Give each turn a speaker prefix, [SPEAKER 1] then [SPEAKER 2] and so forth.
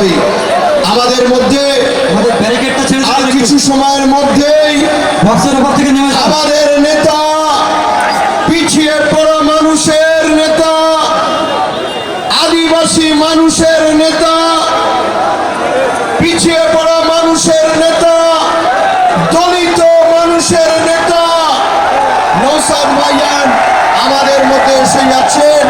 [SPEAKER 1] হবে। আমাদের মধ্যে আর কিছু সময়ের মধ্যেই আমাদের নেতা, পিছিয়ে পড়া মানুষের নেতা, আদিবাসী মানুষের নেতা, পিছিয়ে পড়া মানুষের নেতা, দলিত মানুষের নেতা নওশাদ ভাইজান আমাদের মধ্যে এসে যাচ্ছেন।